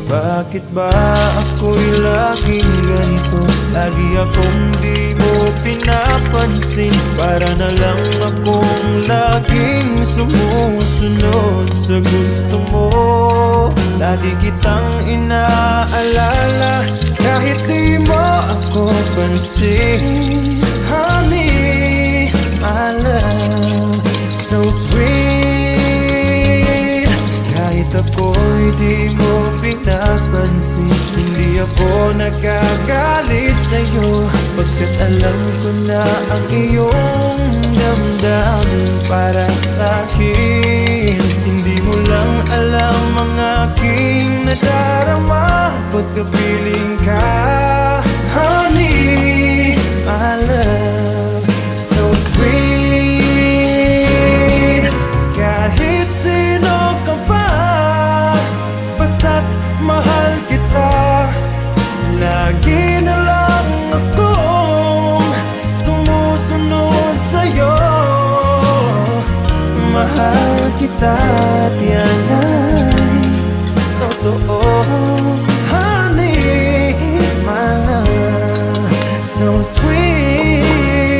Bakit ba ako'y laging ganito? Lagi akong di mo pinapansin. Para na lang akong laging sumusunod sa gusto mo. Lagi kitang inaalala kahit di mo ako pansin. Honey, my love, so sweet. Kahit ako'y di mo pinapansin, hindi ako nagagalit sa'yo, pagkat alam ko na ang iyong damdamin para sa'kin. Hindi mo lang alam ang aking nadarama pagkapiling ka. Honey, my love, so sweet. Kahit sino ka pa, basta't mahal kita. Lagi na lang akong sumusunod sa'yo. Mahal kita at yan ay totoo. Honey, my love, so sweet.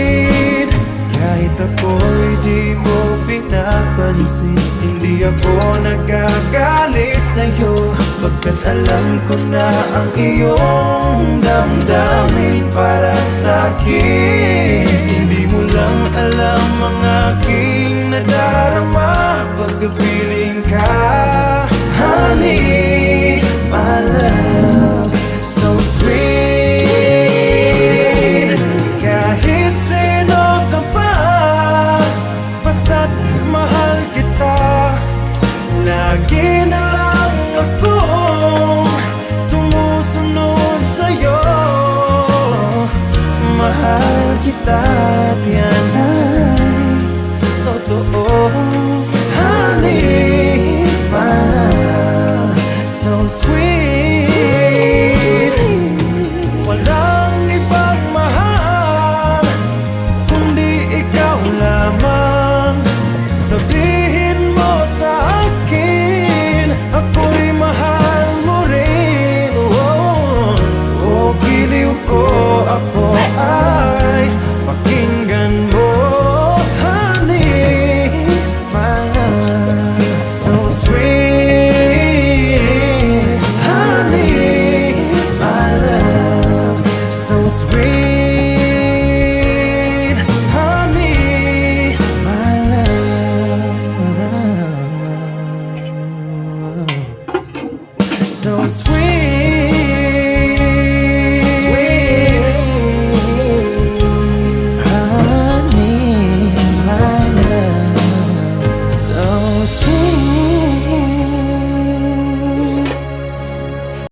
Kahit ako'y di mo pinapansin, hindi ako nagagalit sa'yo, pagkat alam ko na ang iyong damdamin para sa'kin. Hindi mo lang alam ang aking nadarama pagkapiling